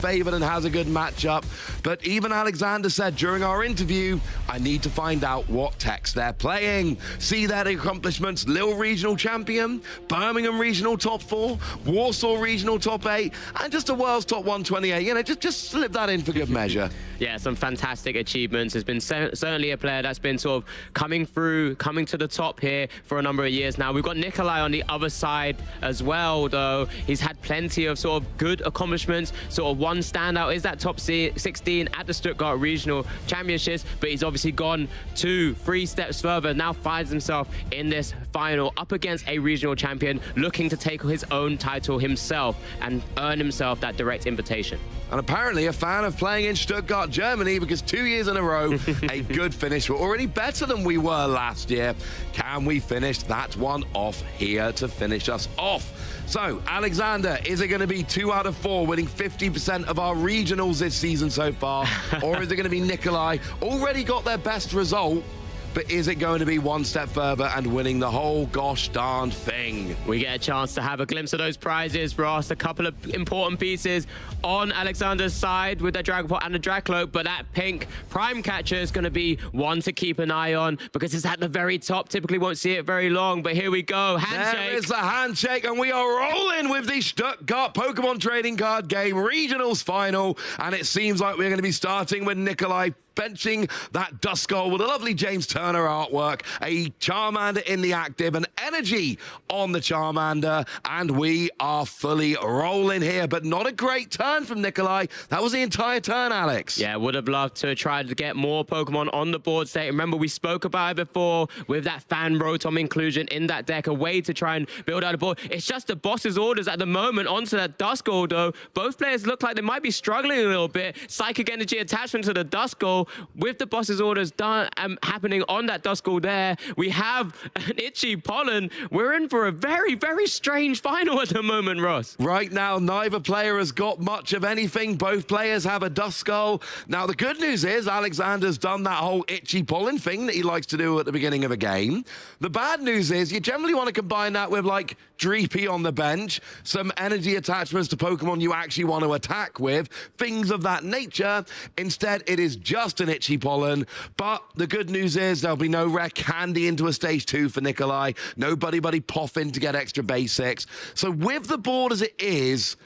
favored and has a good matchup, but even Alexander said during our interview, I need to find out what techs they're playing. See their accomplishments: Lille Regional Champion, Birmingham Regional Top 4, Warsaw Regional Top 8, and just a World's Top 128. You know, just slip that in for good measure. Yeah, some fantastic achievements. Has been certainly a player that's been sort of coming to the top here for a number of years now. We've got NICOLAI on the other side as well, though. He's had plenty of sort of good accomplishments. Sort of one standout is that top 16 at the Stuttgart Regional Championships, but he's obviously gone 2-3 steps further, now finds himself in this final up against a regional champion looking to take his own title himself and earn himself that direct invitation. And apparently a fan of playing in Stuttgart, Germany, because 2 years in a row, a good finish. We're already better than we were last year. Can we finish that one off here to finish us off? So, Alexander, is it going to be 2 out of 4 winning 50% of our regionals this season so far? Or is it going to be NICOLAI? Already got their best result, but is it going to be one step further and winning the whole gosh darn thing? We get a chance to have a glimpse of those prizes, Ross. A couple of important pieces on Alexander's side with the Dragon Pot and the Dracloak, but that pink Prime Catcher is going to be one to keep an eye on because it's at the very top. Typically won't see it very long, but here we go. Handshake. There is the handshake, and we are rolling with the Stuttgart Pokemon Trading Card Game Regionals Final, and it seems like we're going to be starting with NICOLAI benching that Duskull with a lovely James Turner artwork, a Charmander in the active, an energy on the Charmander, and we are fully rolling here, but not a great turn from NICOLAI. That was the entire turn, Alex. Yeah, would have loved to try to get more Pokemon on the board state. Remember, we spoke about it before with that Fan Rotom inclusion in that deck, a way to try and build out a board. It's just the boss's orders at the moment onto that Duskull, though. Both players look like they might be struggling a little bit. Psychic Energy attachment to the Duskull. With the boss's orders done happening on that Duskull there, we have an Itchy Pollen. We're in for a very, very strange final at the moment, Ross. Right now, neither player has got much of anything. Both players have a Duskull. Now, the good news is Alexander's done that whole Itchy Pollen thing that he likes to do at the beginning of a game. The bad news is you generally want to combine that with, like, Dreepy on the bench, some energy attachments to Pokemon you actually want to attack with, things of that nature. Instead, it is just an Itchy Pollen, but the good news is there'll be no rare candy into a stage 2 for NICOLAI, no Buddy Poffin to get extra basics. So with the board as it is,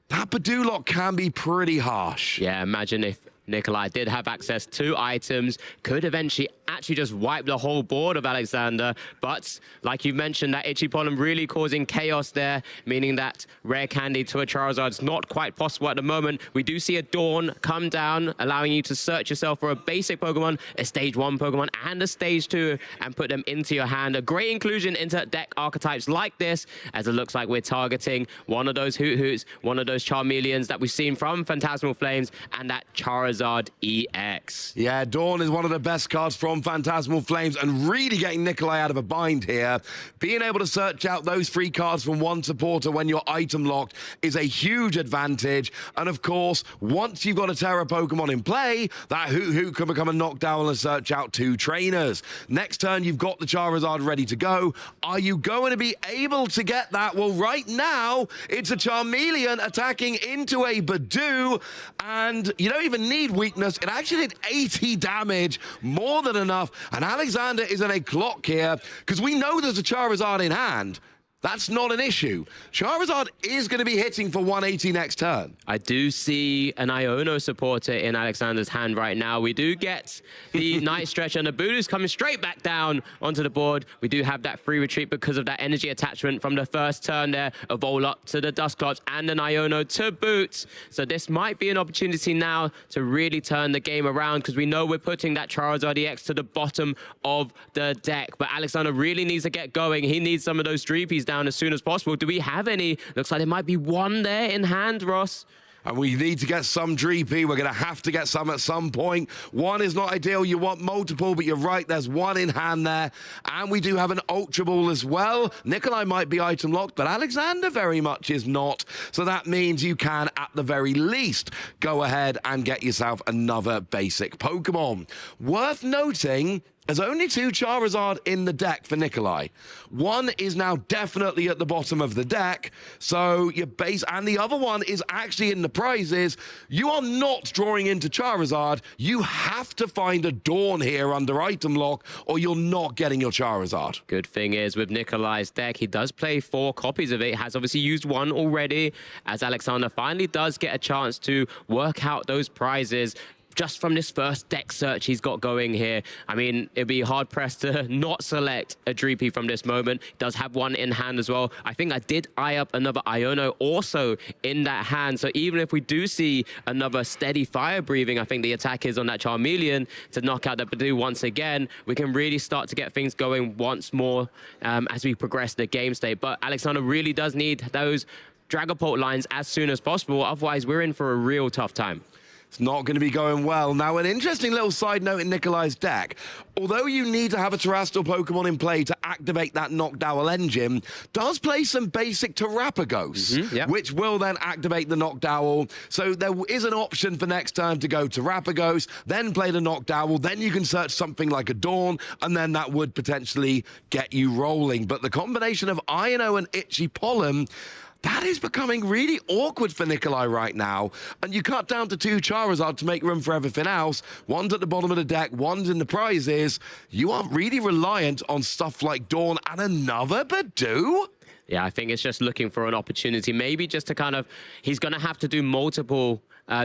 that Badulok can be pretty harsh. Yeah, imagine if NICOLAI did have access to items, could eventually actually just wipe the whole board of Alexander. But like you mentioned, that Itchy Pollen really causing chaos there, meaning that rare candy to a Charizard's not quite possible at the moment. We do see a Dawn come down, allowing you to search yourself for a basic Pokemon, a stage 1 Pokemon, and a stage 2, and put them into your hand. A great inclusion into deck archetypes like this, as it looks like we're targeting one of those Hoots, one of those Charmeleons that we've seen from Phantasmal Flames, and that Charizard EX. Yeah, Dawn is one of the best cards from Phantasmal Flames, and really getting NICOLAI out of a bind here. Being able to search out those 3 cards from one supporter when you're item locked is a huge advantage. And of course, once you've got a Terra Pokemon in play, that Hoot can become a knockdown and search out 2 trainers. Next turn, you've got the Charizard ready to go. Are you going to be able to get that? Well, right now, it's a Charmeleon attacking into a Badoo, and you don't even need weakness. It actually did 80 damage, more than enough, and Alexander is in a clock here because we know there's a Charizard in hand. That's not an issue. Charizard is going to be hitting for 180 next turn. I do see an Iono supporter in Alexander's hand right now. We do get the Night Stretch, and the Voodoo's coming straight back down onto the board. We do have that free retreat because of that energy attachment from the first turn there, a Vol up to the Dusclops and an Iono to boot. So this might be an opportunity now to really turn the game around, because we know we're putting that Charizard EX to the bottom of the deck. But Alexander really needs to get going. He needs some of those Dreepies down as soon as possible. Do we have any? Looks like there might be one there in hand, Ross. And we need to get some Dreepy. We're going to have to get some at some point. One is not ideal. You want multiple, but you're right. There's one in hand there. And we do have an Ultra Ball as well. NICOLAI might be item locked, but Alexander very much is not. So that means you can, at the very least, go ahead and get yourself another basic Pokemon. Worth noting, There's only 2 Charizard in the deck for Nicolai. One is now definitely at the bottom of the deck, so your base, and the other one is actually in the prizes. You are not drawing into Charizard. You have to find a Dawn here under item lock, or you're not getting your Charizard. Good thing is, with Nicolai's deck, he does play 4 copies of it. He has obviously used 1 already, as Alexander finally does get a chance to work out those prizes just from this first deck search he's got going here. I mean, it'd be hard-pressed to not select a Dreepy from this moment. He does have 1 in hand as well. I think I did eye up another Iono also in that hand. So even if we do see another steady fire breathing, I think the attack is on that Charmeleon to knock out the Badoo once again, we can really start to get things going once more as we progress the game state. But Alexander really does need those Dragapult lines as soon as possible. Otherwise, we're in for a real tough time. It's not going to be going well. Now, an interesting little side note in Nicolai's deck. Although you need to have a terrestrial Pokemon in play to activate that Noctowl engine, does play some basic Terrapagos, which will then activate the Noctowl. So there is an option for next turn to go Terrapagos, then play the Noctowl, then you can search something like a Dawn, and then that would potentially get you rolling. But the combination of Iono and Itchy Pollen, that is becoming really awkward for Nicolai right now. And you cut down to 2 Charizard to make room for everything else. One's at the bottom of the deck, one's in the prizes. You are really reliant on stuff like Dawn and another Badoo? Yeah, I think it's just looking for an opportunity, maybe just to kind of, he's going to have to do multiple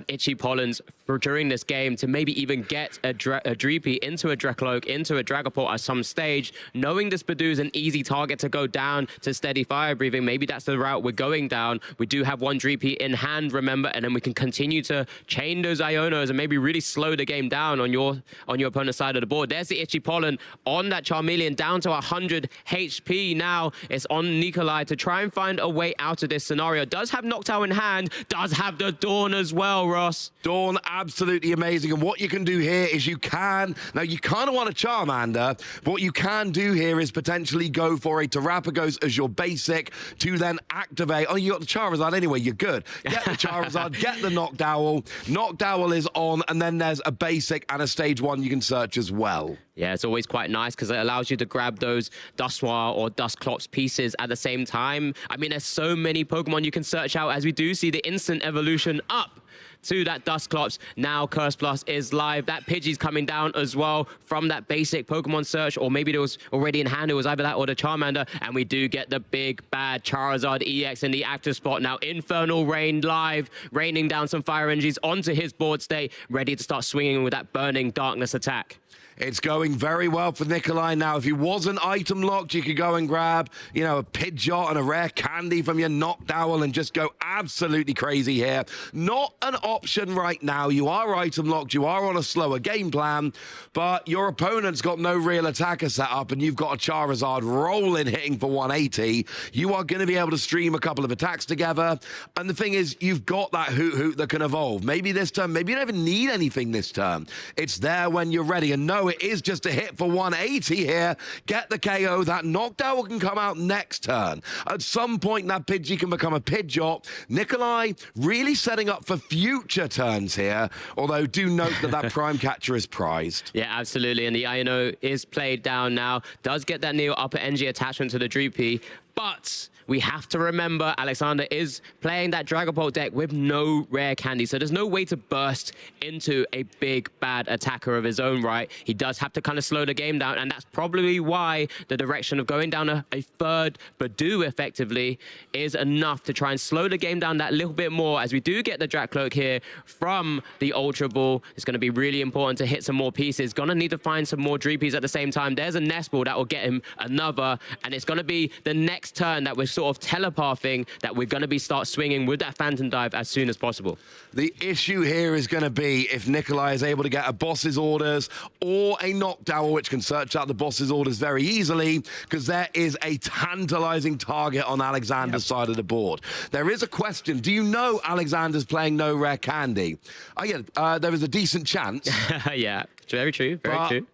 Itchy Pollens during this game to maybe even get a Dreepy into a Drecloak, into a Dragapult at some stage. Knowing this Badoo is an easy target to go down to steady fire breathing, maybe that's the route we're going down. We do have 1 Dreepy in hand, remember, and then we can continue to chain those Ionos and maybe really slow the game down on your opponent's side of the board. There's the Itchy Pollen on that Charmeleon, down to 100 HP now. It's on Nicolai to try and find a way out of this scenario. Does have Noctowl in hand, does have the Dawn as well, Ross. Dawn, absolutely amazing. And what you can do here is you kind of want a Charmander, but what you can do here is potentially go for a Terrapagos as your basic to then activate. Oh, you got the Charizard anyway, you're good. Get the Charizard, get the Noctowl. Noctowl is on, and then there's a basic and a stage 1 you can search as well. Yeah, it's always quite nice because it allows you to grab those Duskuar or Dusclops pieces at the same time. I mean, there's so many Pokemon you can search out as we do see the instant evolution up to that Dusclops. Now Curse Plus is live. That Pidgey's coming down as well from that basic Pokemon search, or maybe it was already in hand. It was either that or the Charmander, and we do get the big bad Charizard EX in the active spot. Now Infernal Rain live, raining down some fire energies onto his board state, ready to start swinging with that Burning Darkness attack. It's going very well for Nicolai now. If he wasn't item locked, you could go and grab, you know, a Pidgeot and a rare candy from your Noctowl and just go absolutely crazy here. Not an option right now. You are item locked. You are on a slower game plan, but your opponent's got no real attacker set up, and you've got a Charizard rolling, hitting for 180. You are going to be able to stream a couple of attacks together. And the thing is, you've got that Hoot that can evolve. Maybe this turn, maybe you don't even need anything this turn. It's there when you're ready. And no, it is just a hit for 180 here. Get the KO. That Noctowl can come out next turn. At some point, that Pidgey can become a Pidgeot. Nicolai really setting up for future turns here, although do note that that Prime Catcher is prized. Yeah, absolutely. And the Iono is played down now. Does get that Neo Upper Energy attachment to the Dreepy, but we have to remember Alexander is playing that Dragapult deck with no rare candy, so there's no way to burst into a big bad attacker of his own right. He does have to kind of slow the game down, and that's probably why the direction of going down a third Badoo effectively is enough to try and slow the game down that little bit more, as we do get the Drakloak here from the Ultra Ball. It's going to be really important to hit some more pieces. Gonna need to find some more Dreepies at the same time. There's a Nest Ball that will get him another, and it's going to be the next turn that we're sort of telepathing that we're going to be start swinging with that Phantom Dive as soon as possible. The issue here is going to be if Nicolai is able to get a boss's orders or a Noctowl, which can search out the boss's orders very easily, because there is a tantalizing target on Alexander's side of the board. There is a question. Do you know Alexander's playing no rare candy? Yeah, there is a decent chance. Yeah, very true, very true.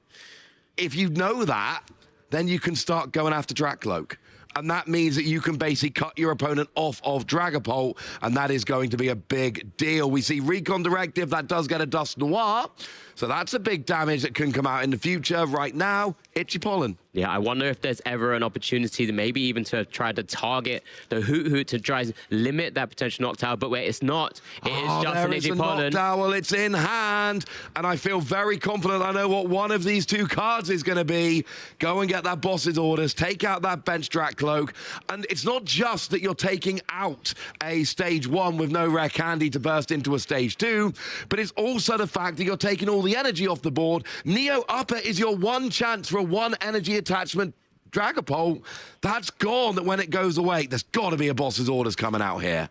If you know that, then you can start going after Drakloak. and that means that you can basically cut your opponent off of Dragapult, and that is going to be a big deal. We see Recon Directive, that does get a Dust Noir, so that's a big damage that can come out in the future. Right now, Itchy Pollen. Yeah, I wonder if there's ever an opportunity to maybe even to try to target the Hoot to try to limit that potential Noctowl, but where it's not, it is just an Itchy Pollen. Noctowl, it's in hand, and I feel very confident I know what one of these two cards is going to be. Go and get that boss's orders, take out that bench Drac Cloak, and it's not just that you're taking out a stage 1 with no rare candy to burst into a stage 2, but it's also the fact that you're taking all the energy off the board. Neo Upper is your one chance for a 1 energy attachment Dragapult. That's gone. That when it goes away, there's got to be a boss's orders coming out here.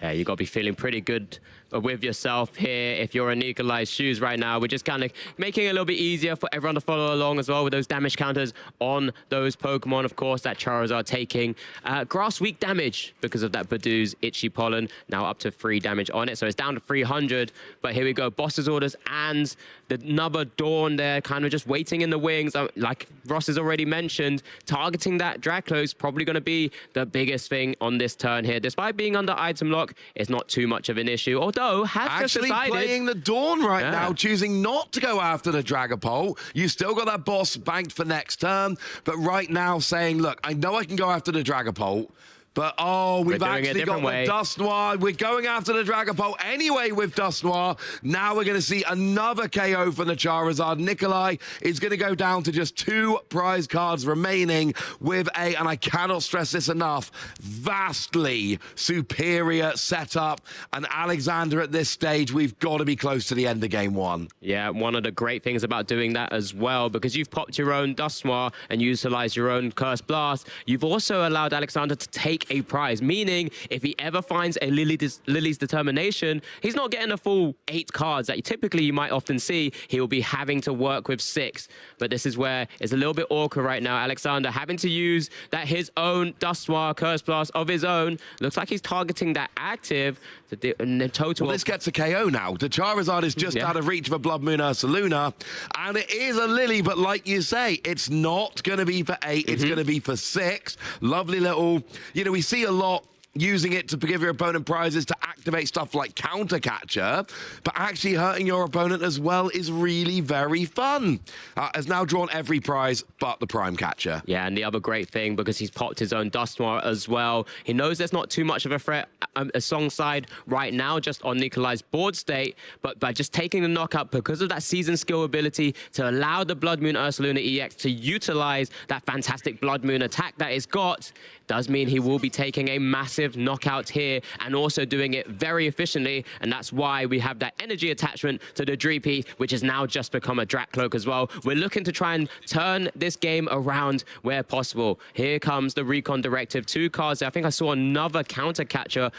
Yeah, you got to be feeling pretty good with yourself here if you're in Nicolai's shoes right now. We're just kind of making it a little bit easier for everyone to follow along as well with those damage counters on those Pokemon, of course, that Charizard taking. Grass weak damage because of that Badoo's Itchy Pollen, now up to 3 damage on it, so it's down to 300. But here we go, boss's orders and another Dawn there, kind of just waiting in the wings. Like Ross has already mentioned, targeting that Draclo is probably going to be the biggest thing on this turn here. Despite being under item lock, it's not too much of an issue. Although, has actually decided, playing the Dawn right now, choosing not to go after the Dragapult. You still got that boss banked for next turn, but right now saying, look, I know I can go after the Dragapult, but we've actually got the Dust Noir. We're going after the Dragapult anyway with Dust Noir. Now we're going to see another KO for the Charizard. Nicolai is going to go down to just 2 prize cards remaining with and I cannot stress this enough, vastly superior setup. And Alexander at this stage, we've got to be close to the end of game 1. Yeah, one of the great things about doing that as well, because you've popped your own Dust Noir and utilized your own Curse Blast, you've also allowed Alexander to take a prize, meaning if he ever finds a Lily's Determination, he's not getting a full 8 cards that typically you might often see. He will be having to work with 6. But this is where it's a little bit awkward right now. Alexander having to use his own Dust Noir Curse Blast of his own. Looks like he's targeting that active. The total. Well, this gets a KO now. The Charizard is just out of reach of a Blood Moon Ursaluna, and it is a Lily, but like you say, it's not going to be for 8. It's going to be for 6. Lovely little, we see a lot using it to give your opponent prizes to activate stuff like Counter Catcher, but actually hurting your opponent as well is really very fun. Has now drawn every prize but the Prime Catcher. Yeah, and the other great thing, because he's popped his own Dust Noir as well, he knows there's not too much of a threat a song side right now just on Nicolai's board state, but by just taking the knockout because of that season skill ability to allow the Blood Moon Ursaluna EX to utilize that fantastic Blood Moon attack that it's got, does mean he will be taking a massive knockout here and also doing it very efficiently, and that's why we have that energy attachment to the Dreepy, which has now just become a Drac Cloak as well. We're looking to try and turn this game around where possible. Here comes the Recon Directive, 2 cards. I think I saw another Counter Catcher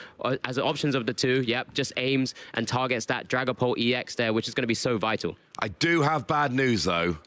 as options of the 2. Yep, just aims and targets that Dragapult EX there, which is going to be so vital. I do have bad news, though.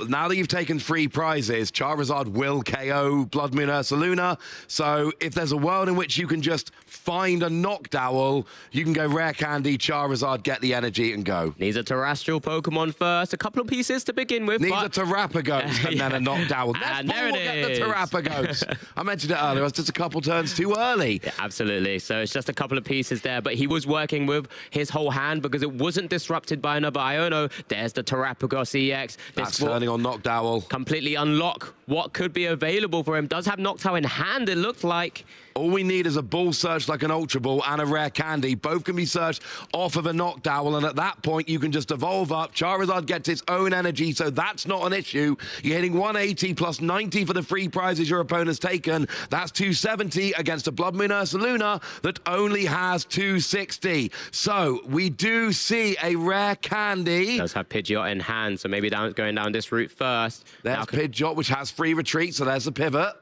Now that you've taken 3 prizes, Charizard will KO Blood Moon Ursaluna. So if there's a world in which you can just find a Noctowl, you can go Rare Candy, Charizard, get the energy and go. Needs a terrestrial Pokemon first. A couple of pieces to begin with. Needs a Terrapagos and then a Noctowl. And there it is. Get the Terrapagos. I mentioned it earlier. It was just a couple turns too early. Yeah, absolutely. So it's just a couple of pieces there. But he was working with his whole hand because it wasn't disrupted by another Iono. There's the Terrapagos EX. That's turning on Noctowl. Completely unlock what could be available for him. Does have Noctowl in hand, it looked like. All we need is a Bull Search like an Ultra Ball and a Rare Candy. Both can be searched off of a Noctowl, and at that point, you can just evolve up. Charizard gets its own energy, so that's not an issue. You're hitting 180 plus 90 for the 3 prizes your opponent's taken. That's 270 against a Blood Moon Ursaluna that only has 260. So we do see a Rare Candy. Does have Pidgeot in hand, so maybe going down this route first. There's Pidgeot, which has free retreat, so there's the pivot.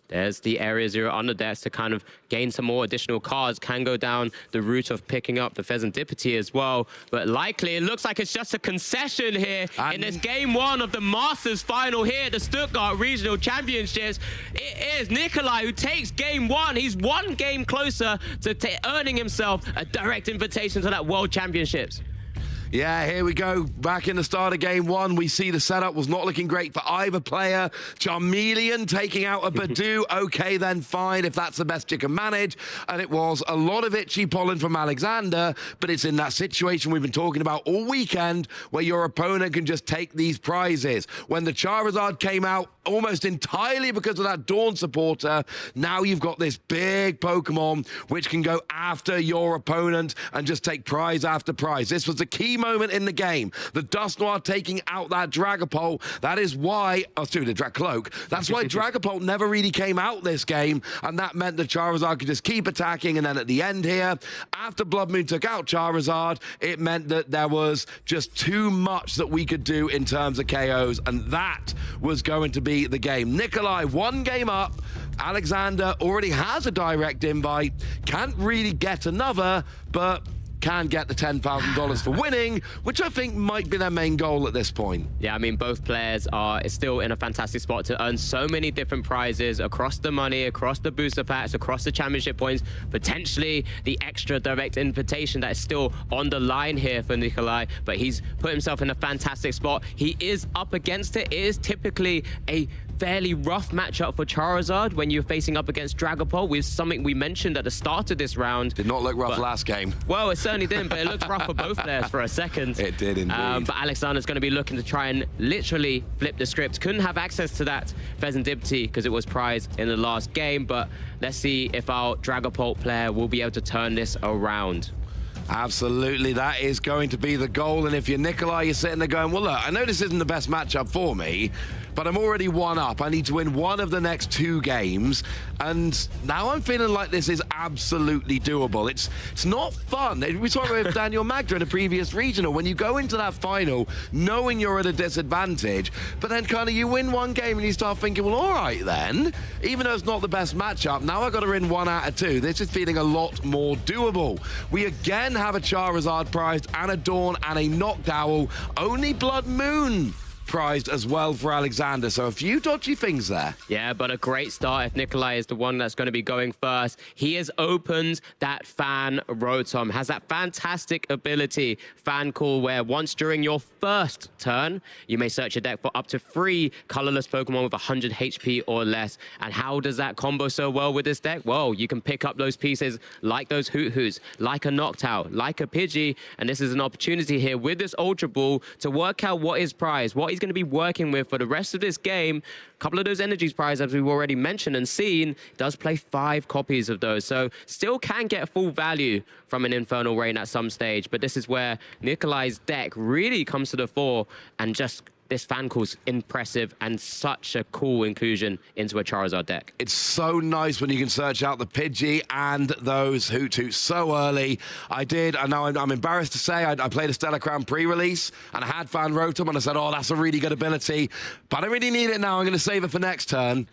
There's the Area 0 under there to kind of gain some more additional cards. Can go down the route of picking up the Pheasantipity as well. But likely, it looks like it's just a concession here in this game 1 of the Masters final here, the Stuttgart Regional Championships. It is Nicolai who takes game 1. He's 1 game closer to earning himself a direct invitation to that World Championships. Yeah, here we go. Back in the start of game one, we see the setup was not looking great for either player. Charmeleon taking out a Badoo. Okay, then fine, if that's the best you can manage. And it was a lot of itchy pollen from Alexander, but it's in that situation we've been talking about all weekend where your opponent can just take these prizes. When the Charizard came out, almost entirely because of that Dawn supporter, now you've got this big Pokemon which can go after your opponent and just take prize after prize. This was the key moment in the game. The Dusknoir taking out that Dragapult. That is why, the Dracloak. That's why Dragapult never really came out this game, and that meant that Charizard could just keep attacking, and then at the end here, after Blood Moon took out Charizard, it meant that there was just too much that we could do in terms of KOs, and that was going to be the game. Nicolai, one game up. Alexander already has a direct invite. Can't really get another, but can get the $10,000 for winning, which I think might be their main goal at this point. Yeah, I mean, both players are still in a fantastic spot to earn so many different prizes across the money, across the booster packs, across the championship points, potentially the extra direct invitation that is still on the line here for Nicolai, but he's put himself in a fantastic spot. He is up against it. It is typically a fairly rough matchup for Charizard when you're facing up against Dragapult, with something we mentioned at the start of this round. Did not look rough last game. Well, it certainly didn't, but it looked rough for both players for a second. It did indeed. But Alexander's going to be looking to try and literally flip the script. Couldn't have access to that Pheasantipity because it was prized in the last game, but let's see if our Dragapult player will be able to turn this around. Absolutely, that is going to be the goal. And if you're Nicolai, you're sitting there going, well, look, I know this isn't the best matchup for me, but I'm already one up. I need to win one of the next two games. And now I'm feeling like this is absolutely doable. It's not fun. We talked with Daniel Magda in a previous regional. When you go into that final, knowing you're at a disadvantage, but then kind of you win one game and you start thinking, well, all right then. Even though it's not the best matchup, now I've got to win 1 out of 2. This is feeling a lot more doable. We again have a Charizard prized and a Dawn and a Noctowl. Only Blood Moon prized as well for Alexander, so a few dodgy things there. Yeah, but a great start if Nicolai is the one that's going to be going first. He has opened that Fan Rotom, has that fantastic ability, Fan Call, where once during your first turn, you may search your deck for up to 3 colorless Pokemon with 100 HP or less. And how does that combo so well with this deck? Well, you can pick up those pieces like those Hoot-Hoots, like a Noctowl, like a Pidgey, and this is an opportunity here with this Ultra Ball to work out what is prized, what he's going to be working with for the rest of this game. A couple of those energies prized, as we've already mentioned and seen, does play 5 copies of those, so still can get full value from an Infernal Rain at some stage. But this is where Nicolai's deck really comes to the fore, and just this Fan Call's impressive and such a cool inclusion into a Charizard deck. It's so nice when you can search out the Pidgey and those Hoot-Hoots so early. I did, and now I'm embarrassed to say, I played a Stellar Crown pre-release and I had Fan Rotom and I said, oh, that's a really good ability, but I don't really need it now. I'm going to save it for next turn.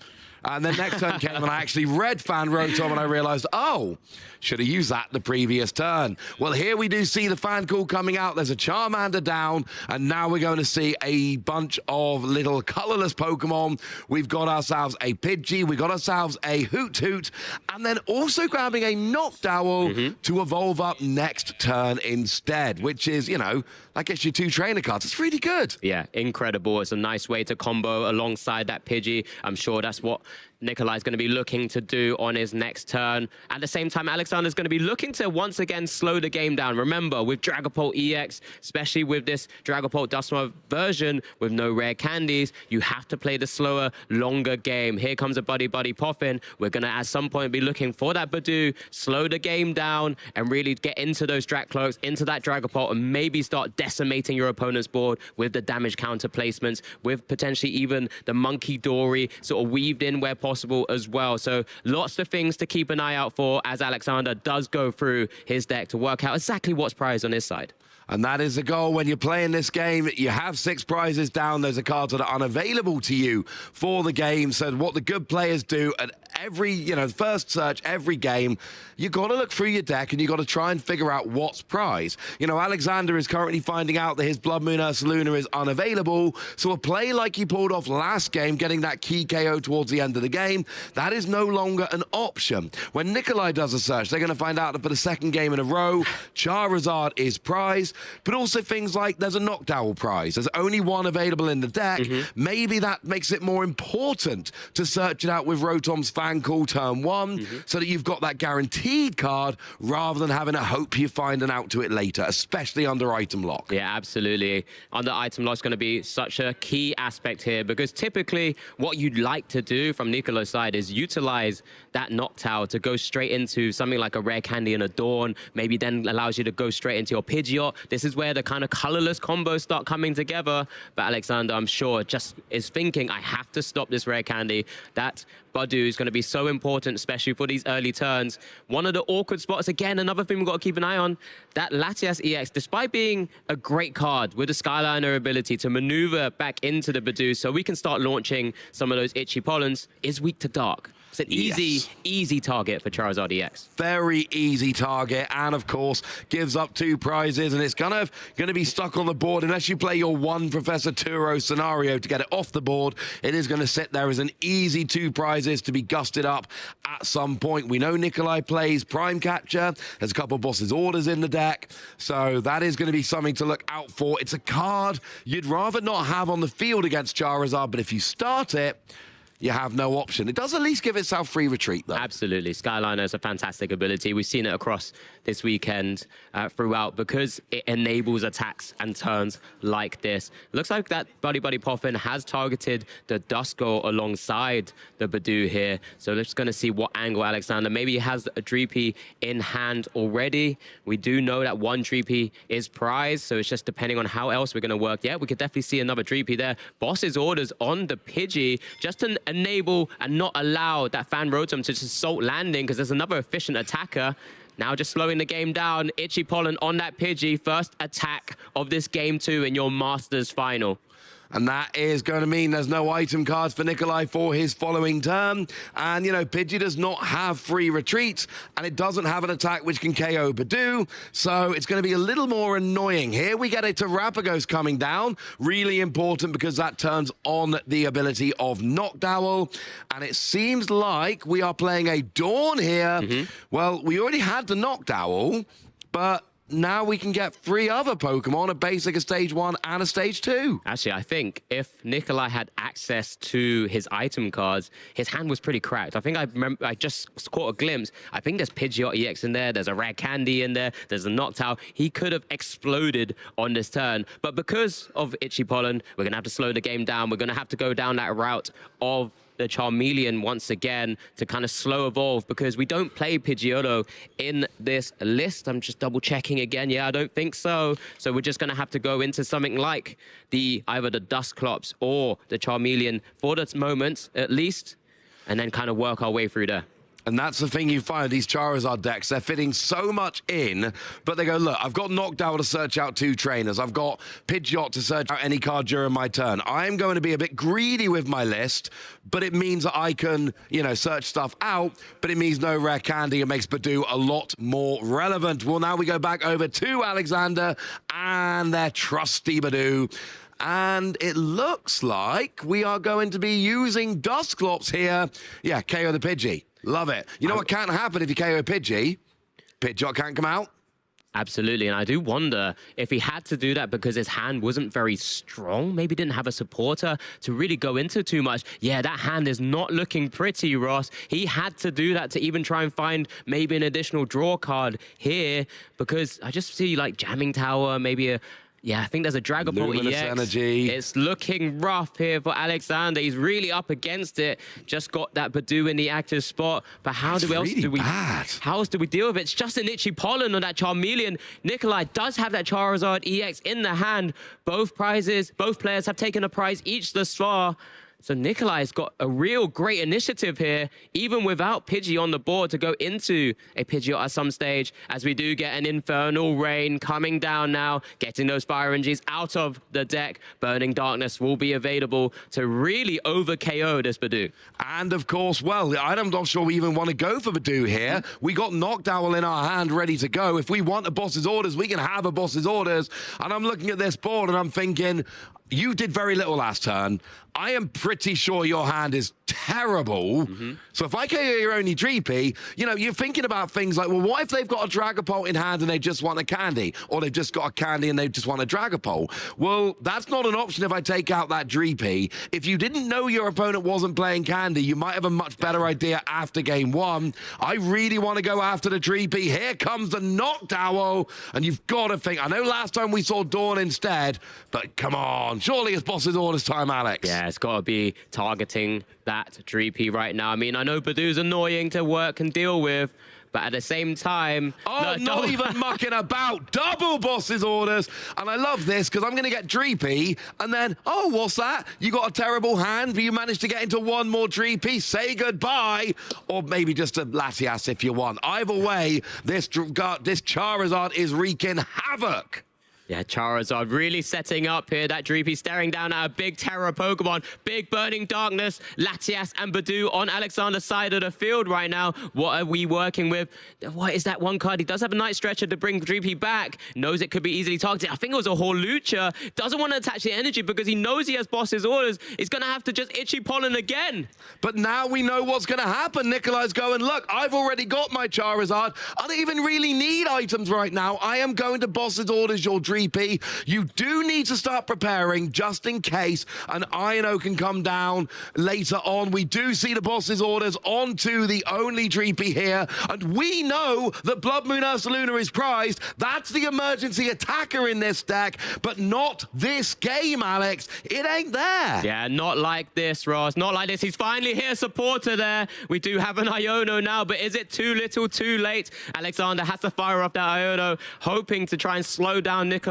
And then next turn came and I actually read Fan Rotom and I realized, oh, should have used that the previous turn. Well, here we do see the Fan Call coming out. There's a Charmander down, and now we're going to see a bunch of little colorless Pokemon. We've got ourselves a Pidgey, we got ourselves a Hoot-Hoot, and then also grabbing a Noctowl to evolve up next turn instead, which is, you know, that gets you 2 trainer cards. It's really good. Yeah, incredible. It's a nice way to combo alongside that Pidgey. I'm sure that's what Nicolai's going to be looking to do on his next turn. At the same time, Alexander's going to be looking to once again slow the game down. Remember, with Dragapult EX, especially with this Dragapult Dusknoir version with no rare candies, you have to play the slower, longer game. Here comes a Buddy Poffin. We're going to at some point be looking for that Badoo, slow the game down, and really get into those Dracloaks, into that Dragapult, and maybe start decimating your opponent's board with the damage counter placements, with potentially even the Monkey Dory sort of weaved in where possible as well. So lots of things to keep an eye out for as Alexander does go through his deck to work out exactly what's prized on his side. And that is the goal when you're playing this game. You have 6 prizes down. Those are cards that are unavailable to you for the game. So what the good players do at every, the first search, every game, you got to look through your deck and you got to try and figure out what's prize. Alexander is currently finding out that his Blood Moon Ursaluna is unavailable, so a play like he pulled off last game, getting that key KO towards the end of the game, that is no longer an option. When Nicolai does a search, they're going to find out that for the second game in a row, Charizard is prize, but also things like there's a Noctowl prize. There's only one available in the deck. Maybe that makes it more important to search it out with Rotom's Fan Call turn 1, so that you've got that guaranteed card rather than having to hope you find an out to it later, especially under item lock. Yeah, absolutely. Under item lock is going to be such a key aspect here, because typically what you'd like to do from Nicolai's side is utilize that Noctowl to go straight into something like a Rare Candy and a Dawn, maybe then allows you to go straight into your Pidgeot. This is where the kind of colorless combos start coming together. But Alexander, I'm sure, just is thinking, I have to stop this Rare Candy. That Badu is going to be so important, especially for these early turns. One of the awkward spots, again, another thing we've got to keep an eye on, that Latias EX, despite being a great card with the Skyliner ability to maneuver back into the Badu so we can start launching some of those itchy pollens, is weak to dark. It's an easy target for Charizard EX. Very easy target, and of course gives up 2 prizes, and it's kind of going to be stuck on the board unless you play your one Professor Turo scenario to get it off the board. It is going to sit there as an easy 2 prizes to be gusted up at some point. We know Nicolai plays Prime Catcher. There's a couple bosses orders in the deck, so that is going to be something to look out for. It's a card you'd rather not have on the field against Charizard, but if you start it, you have no option. It does at least give itself free retreat, though. Absolutely. Skyliner is a fantastic ability. We've seen it across this weekend throughout, because it enables attacks and turns like this. Looks like that Buddy Buddy Poffin has targeted the Duskull alongside the Badu here. So we're just going to see what angle Alexander. Maybe he has a Dreepy in hand already. We do know that one Dreepy is prize, so it's just depending on how else we're going to work. Yeah, we could definitely see another Dreepy there. Boss's orders on the Pidgey, just to enable and not allow that Fan Rotom to just salt landing, because there's another efficient attacker. Now just slowing the game down. Itchy Pollen on that Pidgey. First attack of this game 2 in your Masters final. And that is going to mean there's no item cards for Nicolai for his following turn. And, Pidgey does not have free retreats, and it doesn't have an attack which can KO Badu. So it's going to be a little more annoying. Here we get a Terrapagos coming down. Really important, because that turns on the ability of Noctowl. And it seems like we are playing a Dawn here. Well, we already had the Noctowl, but now we can get 3 other Pokemon, a basic, a stage 1, and a stage 2. Actually, I think if Nicolai had access to his item cards, his hand was pretty cracked. I think I just caught a glimpse. I think there's Pidgeot EX in there, there's a Rare Candy in there, there's a Noctowl. He could have exploded on this turn. But because of Itchy Pollen, we're going to have to slow the game down. We're going to have to go down that route of the Charmeleon once again to kind of slow evolve, because we don't play Pidgeotto in this list. I'm just double checking again. Yeah, I don't think so. So we're just going to have to go into something like either the Dusclops or the Charmeleon for this moment at least, and then kind of work our way through there. And that's the thing you find, these Charizard decks, they're fitting so much in, but they go, look, I've got Noctowl to search out 2 trainers. I've got Pidgeot to search out any card during my turn. I'm going to be a bit greedy with my list, but it means that I can, search stuff out, but it means no Rare Candy. It makes Badu a lot more relevant. Well, now we go back over to Alexander and their trusty Badu. And it looks like we are going to be using Dusclops here. Yeah, KO the Pidgey. Love it. You know what can't happen if you KO Pidgey? Pidgeot can't come out. Absolutely, and I do wonder if he had to do that because his hand wasn't very strong, maybe didn't have a supporter to really go into too much. Yeah, that hand is not looking pretty, Ross. He had to do that to even try and find maybe an additional draw card here, because I just see like Jamming Tower, maybe a... Yeah, I think there's a Dragapult EX. Energy. It's looking rough here for Alexander. He's really up against it. Just got that Badu in the active spot. But how else do we deal with it? It's just an Itchy Pollen on that Charmeleon. Nicolai does have that Charizard EX in the hand. Both players have taken a prize each thus far. So Nicolai's got a real great initiative here, even without Pidgey on the board, to go into a Pidgeot at some stage, as we do get an Infernal Rain coming down now, getting those Fire Energies out of the deck. Burning Darkness will be available to really over-KO this Badoo. And of course, well, I'm not sure we even want to go for Badoo here. We got Noctowl in our hand ready to go. If we want a boss's orders, we can have a boss's orders. And I'm looking at this board and I'm thinking, you did very little last turn. I am pretty sure your hand is terrible. So if I KO your only Dreepy, you know, you're thinking about things like, well, what if they've got a Dragapult in hand and they just want a candy? Or they've just got a candy and they just want a Dragapult? Well, that's not an option if I take out that Dreepy. If you didn't know your opponent wasn't playing candy, you might have a much better idea after game one. I really want to go after the Dreepy. Here comes the Noctowl, and you've got to think, I know last time we saw Dawn instead, but come on, surely it's boss's orders time, Alex. Yeah, it's got to be targeting that Dreepy right now. I mean, I know Badoo's annoying to work and deal with, but at the same time... Oh, not even mucking about. Double boss's orders. And I love this because I'm going to get Dreepy. And then, oh, what's that? You got a terrible hand, but you managed to get into one more Dreepy. Say goodbye. Or maybe just a Latias if you want. Either way, this Charizard is wreaking havoc. Yeah, Charizard really setting up here. That Dreepy staring down at a big Terra Pokemon. Big Burning Darkness, Latias and Badoo on Alexander's side of the field right now. What are we working with? What is that one card? He does have a Night Stretcher to bring Dreepy back. Knows it could be easily targeted. I think it was a Hawlucha. Doesn't want to attach the energy because he knows he has boss's orders. He's going to have to just Itchy Pollen again. But now we know what's going to happen. Nicolai's going, look, I've already got my Charizard. I don't even really need items right now. I am going to boss's orders your Dreepy. You do need to start preparing just in case an Ino can come down later on. We do see the boss's orders onto the only Dreepy here, and we know that Blood Moon Ursaluna is prized. That's the emergency attacker in this deck, but not this game, Alex. It ain't there. Yeah, not like this, Ross. Not like this. He's finally here, supporter there. We do have an Iono now, but is it too little, too late? Alexander has to fire off that Iono, hoping to try and slow down Nicolai's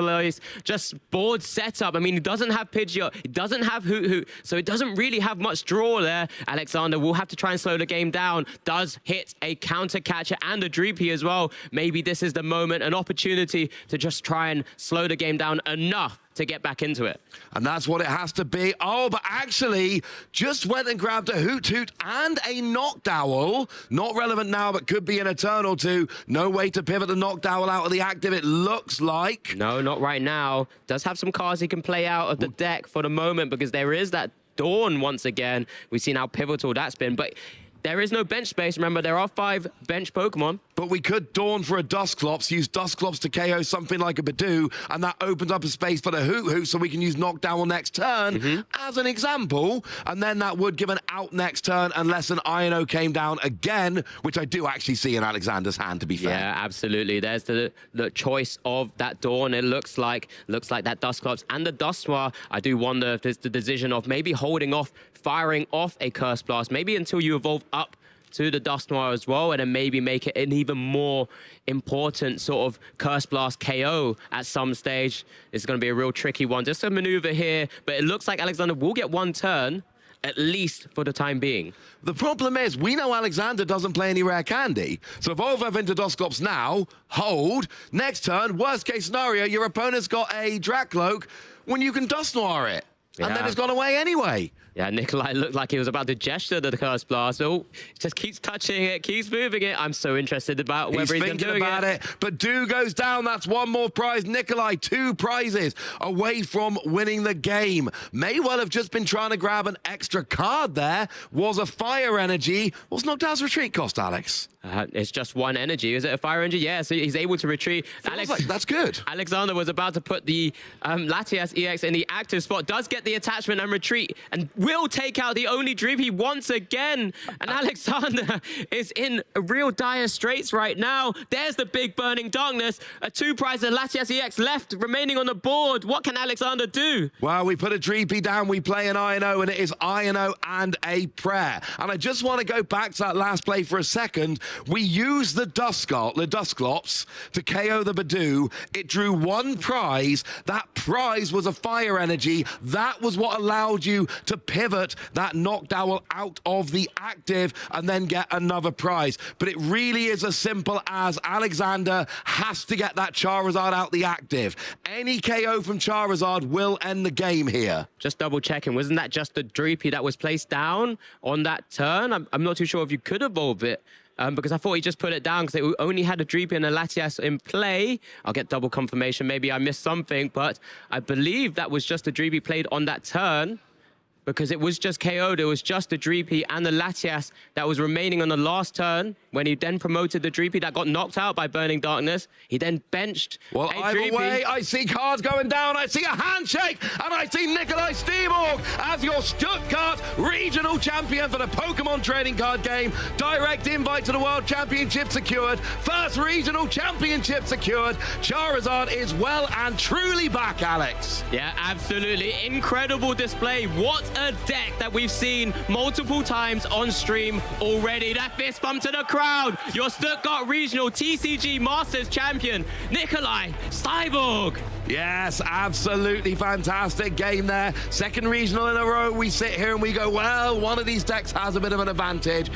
just board setup. I mean, he doesn't have Pidgeot, he doesn't have Hoot, so it doesn't really have much draw there. Alexander will have to try and slow the game down. Does hit a counter catcher and a Dreepy as well. Maybe this is the moment, an opportunity to just try and slow the game down enough to get back into it. And that's what it has to be. Oh, but actually just went and grabbed a Hoot and a Noctowl. Not relevant now, but could be an Eternal too. No way to pivot the Noctowl out of the active, it looks like. No, not right now. Does have some cards he can play out of the deck for the moment because there is that Dawn once again. We've seen how pivotal that's been, but there is no bench space. Remember, there are 5 bench Pokemon. But we could Dawn for a Dusclops, use Dusclops to KO something like a Badoo, and that opens up a space for the Hoot, so we can use Noctowl next turn as an example, and then that would give an out next turn unless an Ino came down again, which I do actually see in Alexander's hand, to be fair. Yeah, absolutely. There's the choice of that Dawn. It looks like that Dusclops and the Dusknoir. I do wonder if there's the decision of maybe holding off, firing off a Curse Blast, maybe until you evolve up to the Dusknoir as well, and then maybe make it an even more important sort of Curse Blast KO at some stage. It's going to be a real tricky one. Just a maneuver here, but it looks like Alexander will get one turn, at least for the time being. The problem is, we know Alexander doesn't play any rare candy. So evolve up into Dusclops now, hold, next turn, worst case scenario, your opponent's got a Dracloak when you can Dusknoir it. And then it's gone away anyway. Yeah, Nicolai looked like he was about to gesture to the Curse Blast. Oh, just keeps touching it, keeps moving it. I'm so interested about whether he's going to do it. But Badoo goes down. That's one more prize. Nicolai, 2 prizes away from winning the game. May well have just been trying to grab an extra card there. Was a Fire Energy. What's Noctowl's retreat cost, Alex? It's just 1 energy. Is it a Fire Energy? Yeah, so he's able to retreat. That's good. Alexander was about to put the Latias EX in the active spot. Does get the attachment and retreat. And will take out the only Dreepy once again. And Alexander is in real dire straits right now. There's the big Burning Darkness. A 2-prize of Latias EX left remaining on the board. What can Alexander do? Well, we put a Dreepy down, we play an Ino, and it is Ino and a prayer. And I just want to go back to that last play for a second. We used the Dusclops to KO the Badoo. It drew 1 prize. That prize was a Fire Energy. That that was what allowed you to pivot that Noctowl out of the active and then get another prize. But it really is as simple as Alexander has to get that Charizard out the active. Any KO from Charizard will end the game here. Just double checking, wasn't that just the Droopy that was placed down on that turn? I'm not too sure if you could evolve it. Because I thought he just put it down because they only had a Droopy and a Latias in play. I'll get double confirmation. Maybe I missed something, but I believe that was just a Droopy played on that turn because it was just KO'd. It was just the Droopy and the Latias that was remaining on the last turn when he then promoted the Droopy that got knocked out by Burning Darkness. He then benched Well, either Droopy. way, I see cards going down. I see a handshake, and I see NICOLAI STIBORG as your Stuttgart regional champion for the Pokemon trading card game. Direct invite to the World Championship secured. First regional championship secured. Charizard is well and truly back, Alex. Yeah, absolutely. Incredible display. What a deck that we've seen multiple times on stream already. That fist bump to the crowd. Your Stuttgart Regional TCG Masters champion, NICOLAI STIBORG. Yes, absolutely fantastic game there. Second regional in a row. We sit here and we go, well, one of these decks has a bit of an advantage.